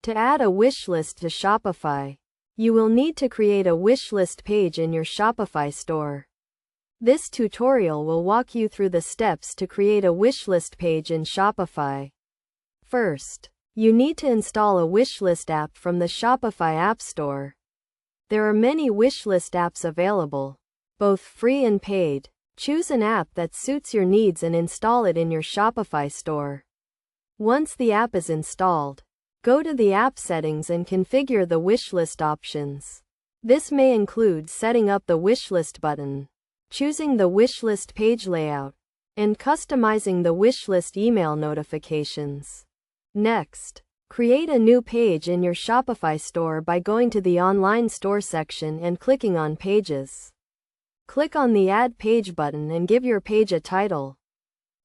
To add a wishlist to Shopify, you will need to create a wishlist page in your Shopify store. This tutorial will walk you through the steps to create a wishlist page in Shopify. First, you need to install a wishlist app from the Shopify App Store. There are many wishlist apps available, both free and paid. Choose an app that suits your needs and install it in your Shopify store. Once the app is installed, go to the app settings and configure the wishlist options. This may include setting up the wishlist button, choosing the wishlist page layout, and customizing the wishlist email notifications. Next, create a new page in your Shopify store by going to the online store section and clicking on Pages. Click on the Add Page button and give your page a title,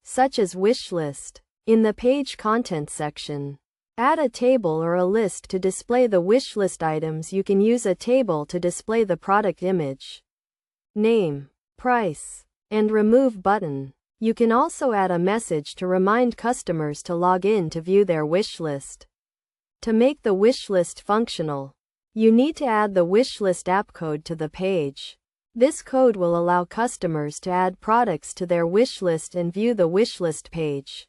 such as Wishlist. In the Page Content section, add a table or a list to display the wishlist items. You can use a table to display the product image, name, price, and remove button. You can also add a message to remind customers to log in to view their wishlist. To make the wishlist functional, you need to add the wishlist app code to the page. This code will allow customers to add products to their wishlist and view the wishlist page.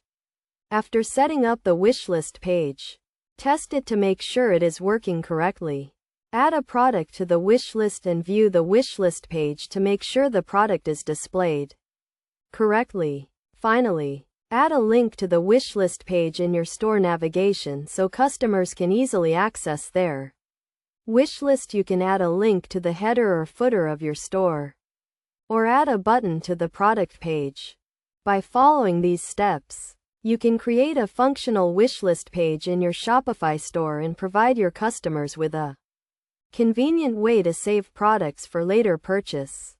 After setting up the wishlist page, test it to make sure it is working correctly. Add a product to the wishlist and view the wishlist page to make sure the product is displayed correctly. Finally, add a link to the wishlist page in your store navigation so customers can easily access their wishlist. You can add a link to the header or footer of your store, or add a button to the product page. By following these steps, you can create a functional wishlist page in your Shopify store and provide your customers with a convenient way to save products for later purchase.